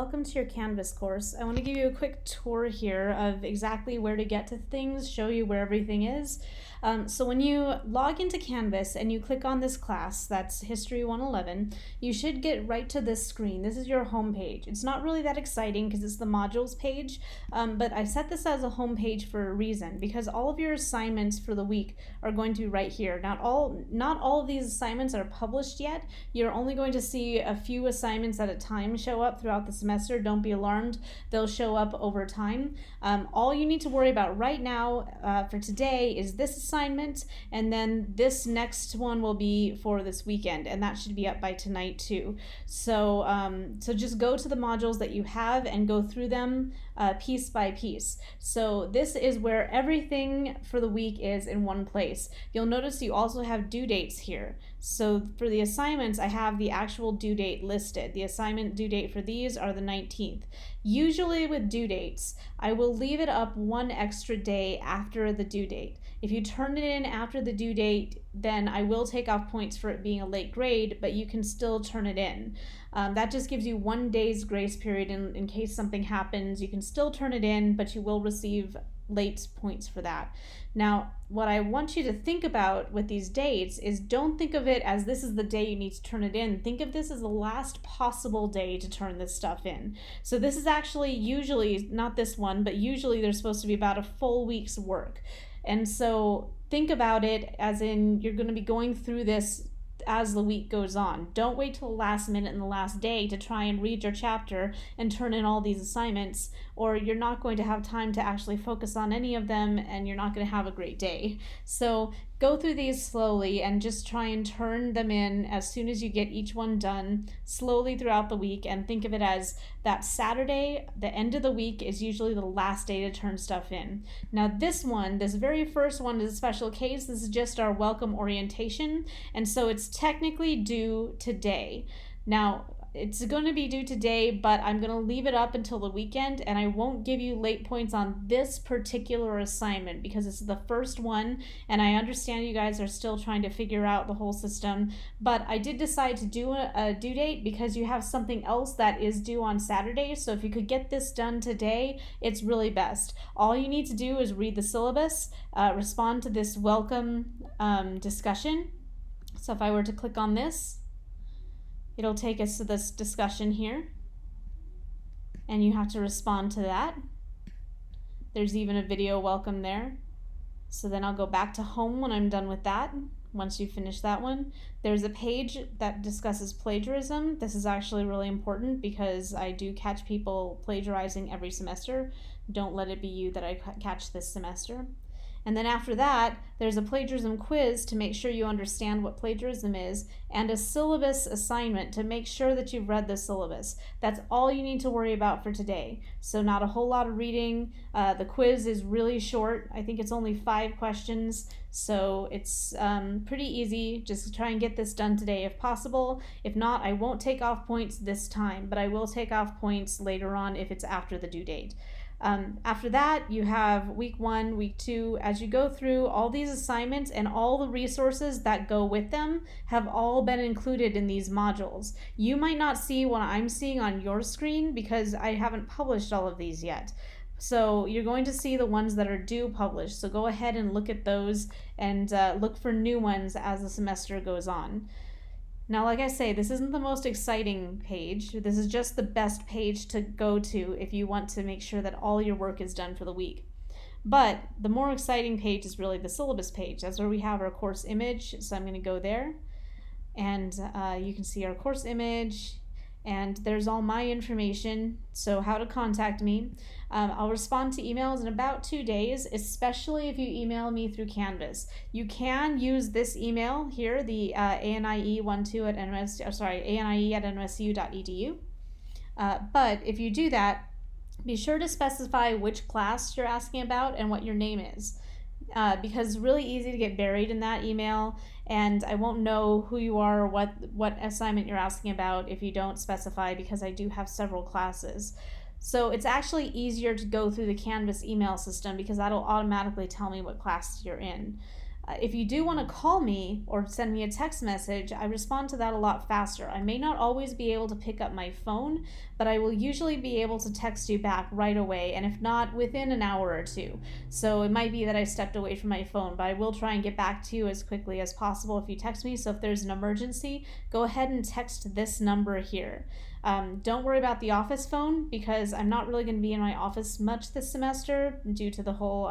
Welcome to your Canvas course. I want to give you a quick tour here of exactly where to get to things, show you where everything is. So when you log into Canvas and you click on this class, that's History 111, you should get right to this screen. This is your home page. It's not really that exciting because it's the modules page, but I set this as a home page for a reason, because all of your assignments for the week are going to be right here. Not all of these assignments are published yet. You're only going to see a few assignments at a time show up throughout the semester. Don't be alarmed. They'll show up over time. All you need to worry about right now for today is this assignment, and then this next one will be for this weekend, and that should be up by tonight too. So just go to the modules that you have and go through them piece by piece. So this is where everything for the week is in one place. You'll notice you also have due dates here. So for the assignments, I have the actual due date listed. The assignment due date for these are the 19th. Usually with due dates, I will leave it up one extra day after the due date. If you turn it in after the due date, then I will take off points for it being a late grade, but you can still turn it in. That just gives you 1 day's grace period in case something happens. You can still turn it in, but you will receive late points for that. Now, what I want you to think about with these dates is don't think of it as this is the day you need to turn it in. Think of this as the last possible day to turn this stuff in. So this is actually usually, not this one, but usually there's supposed to be about a full week's work. And so think about it as in you're going to be going through this as the week goes on. Don't wait till the last minute and the last day to try and read your chapter and turn in all these assignments, or you're not going to have time to actually focus on any of them and you're not going to have a great day. So go through these slowly and just try and turn them in as soon as you get each one done slowly throughout the week, and think of it as that Saturday, the end of the week, is usually the last day to turn stuff in. Now this very first one is a special case. This is just our welcome orientation, and so it's technically due today. Now, it's going to be due today, but I'm going to leave it up until the weekend, and I won't give you late points on this particular assignment because it's the first one, and I understand you guys are still trying to figure out the whole system, but I did decide to do a due date because you have something else that is due on Saturday, so if you could get this done today, it's really best. All you need to do is read the syllabus, respond to this welcome discussion. So if I were to click on this, it'll take us to this discussion here, and you have to respond to that. There's even a video welcome there. So then I'll go back to home when I'm done with that. Once you finish that one, there's a page that discusses plagiarism. This is actually really important because I do catch people plagiarizing every semester. Don't let it be you that I catch this semester. And then after that, there's a plagiarism quiz to make sure you understand what plagiarism is, and a syllabus assignment to make sure that you've read the syllabus. That's all you need to worry about for today. So not a whole lot of reading. The quiz is really short. I think it's only 5 questions, so it's pretty easy. Just try and get this done today if possible. If not, I won't take off points this time, but I will take off points later on if it's after the due date. After that, you have week 1, week 2. As you go through, all these assignments and all the resources that go with them have all been included in these modules. You might not see what I'm seeing on your screen because I haven't published all of these yet. So you're going to see the ones that are due published. So go ahead and look at those and look for new ones as the semester goes on. Now, like I say, this isn't the most exciting page. This is just the best page to go to if you want to make sure that all your work is done for the week. But the more exciting page is really the syllabus page. That's where we have our course image. So I'm going to go there, and you can see our course image, and there's all my information, so how to contact me. I'll respond to emails in about 2 days, especially if you email me through Canvas. You can use this email here, the ANIE12 at ANIE@nsu.edu. But if you do that, be sure to specify which class you're asking about and what your name is. Because it's really easy to get buried in that email, and I won't know who you are or what assignment you're asking about if you don't specify, because I do have several classes. So it's actually easier to go through the Canvas email system because that'll automatically tell me what class you're in. If you do want to call me or send me a text message, I respond to that a lot faster. I may not always be able to pick up my phone, but I will usually be able to text you back right away, and if not, within an hour or two. So it might be that I stepped away from my phone, but I will try and get back to you as quickly as possible if you text me. So if there's an emergency, go ahead and text this number here. Don't worry about the office phone, because I'm not really going to be in my office much this semester due to the whole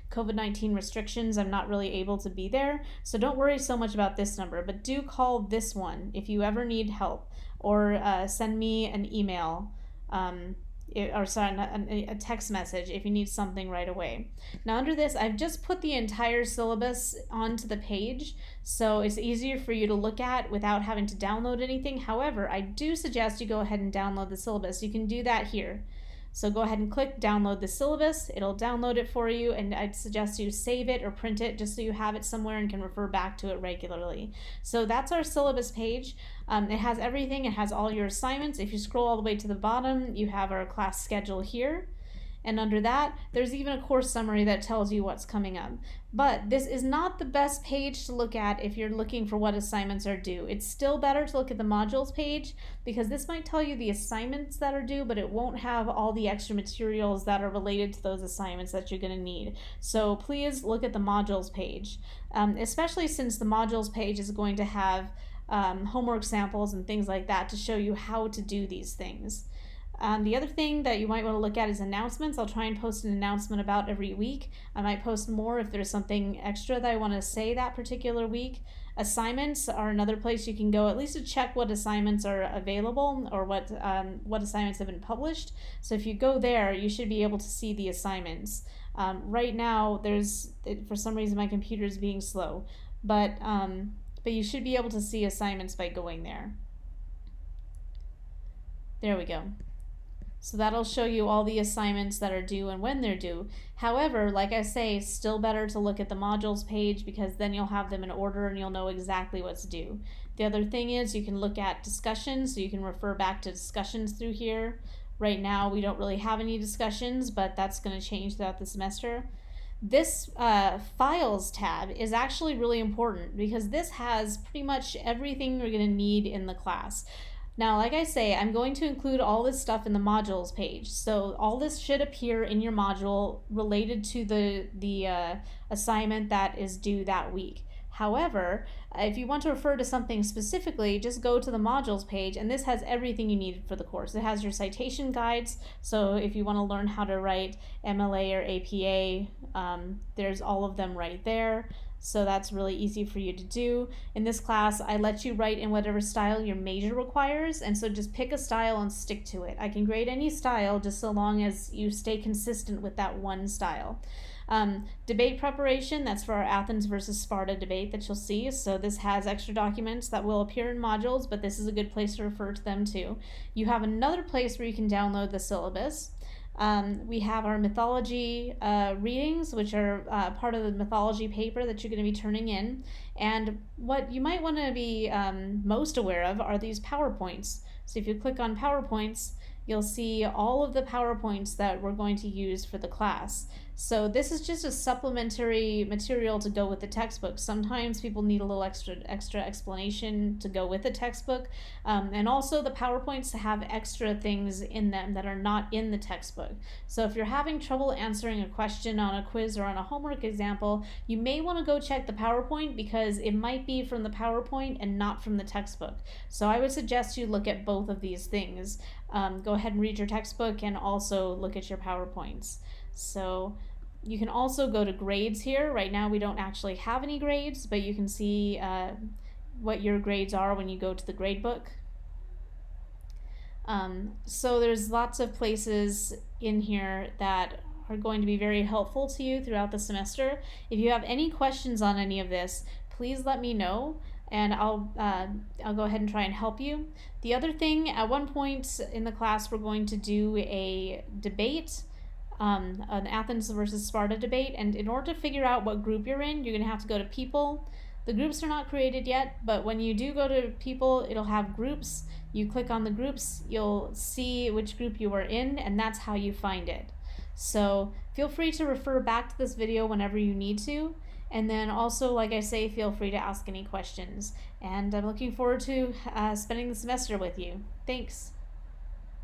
COVID-19 restrictions. I'm not really able to be there, so don't worry so much about this number, but do call this one if you ever need help, or send me an email, a text message if you need something right away. Now under this, I've just put the entire syllabus onto the page, so it's easier for you to look at without having to download anything. However, I do suggest you go ahead and download the syllabus. You can do that here. So go ahead and click download the syllabus. It'll download it for you, and I'd suggest you save it or print it just so you have it somewhere and can refer back to it regularly. So that's our syllabus page. It has everything. It has all your assignments. If you scroll all the way to the bottom, you have our class schedule here. And under that, there's even a course summary that tells you what's coming up. But this is not the best page to look at if you're looking for what assignments are due. It's still better to look at the modules page, because this might tell you the assignments that are due, but it won't have all the extra materials that are related to those assignments that you're going to need. So please look at the modules page, especially since the modules page is going to have homework samples and things like that to show you how to do these things. The other thing that you might want to look at is announcements. I'll try and post an announcement about every week. I might post more if there's something extra that I want to say that particular week. Assignments are another place you can go, at least to check what assignments are available, or what assignments have been published. So if you go there, you should be able to see the assignments. Right now, for some reason my computer is being slow, but you should be able to see assignments by going there. There we go. So that'll show you all the assignments that are due and when they're due. However, like I say, still better to look at the modules page, because then you'll have them in order and you'll know exactly what's due. The other thing is you can look at discussions, so you can refer back to discussions through here. Right now we don't really have any discussions, but that's going to change throughout the semester. This files tab is actually really important, because this has pretty much everything you're going to need in the class. Now, like I say, I'm going to include all this stuff in the modules page. So all this should appear in your module related to the assignment that is due that week. However, if you want to refer to something specifically, just go to the modules page, and this has everything you need for the course. It has your citation guides, so if you want to learn how to write MLA or APA, there's all of them right there. So that's really easy for you to do. In this class, I let you write in whatever style your major requires, and so just pick a style and stick to it. I can grade any style just so long as you stay consistent with that one style. Debate preparation, that's for our Athens versus Sparta debate that you'll see. So this has extra documents that will appear in modules, but this is a good place to refer to them too. You have another place where you can download the syllabus. We have our mythology readings, which are part of the mythology paper that you're going to be turning in. And what you might want to be most aware of are these PowerPoints. So if you click on PowerPoints, you'll see all of the PowerPoints that we're going to use for the class. So this is just a supplementary material to go with the textbook. Sometimes people need a little extra explanation to go with the textbook. And also the PowerPoints have extra things in them that are not in the textbook. So if you're having trouble answering a question on a quiz or on a homework example, you may want to go check the PowerPoint, because it might be from the PowerPoint and not from the textbook. So I would suggest you look at both of these things. Go ahead and read your textbook and also look at your PowerPoints. So you can also go to grades here. Right now we don't actually have any grades, but you can see what your grades are when you go to the grade book. So there's lots of places in here that are going to be very helpful to you throughout the semester. If you have any questions on any of this, please let me know, and I'll go ahead and try and help you. The other thing, at one point in the class, we're going to do a debate, an Athens versus Sparta debate, and in order to figure out what group you're in, you're going to have to go to people. The groups are not created yet, but when you do go to people, it'll have groups. You click on the groups, you'll see which group you are in, and that's how you find it. So feel free to refer back to this video whenever you need to. And then also, like I say, feel free to ask any questions. And I'm looking forward to spending the semester with you. Thanks.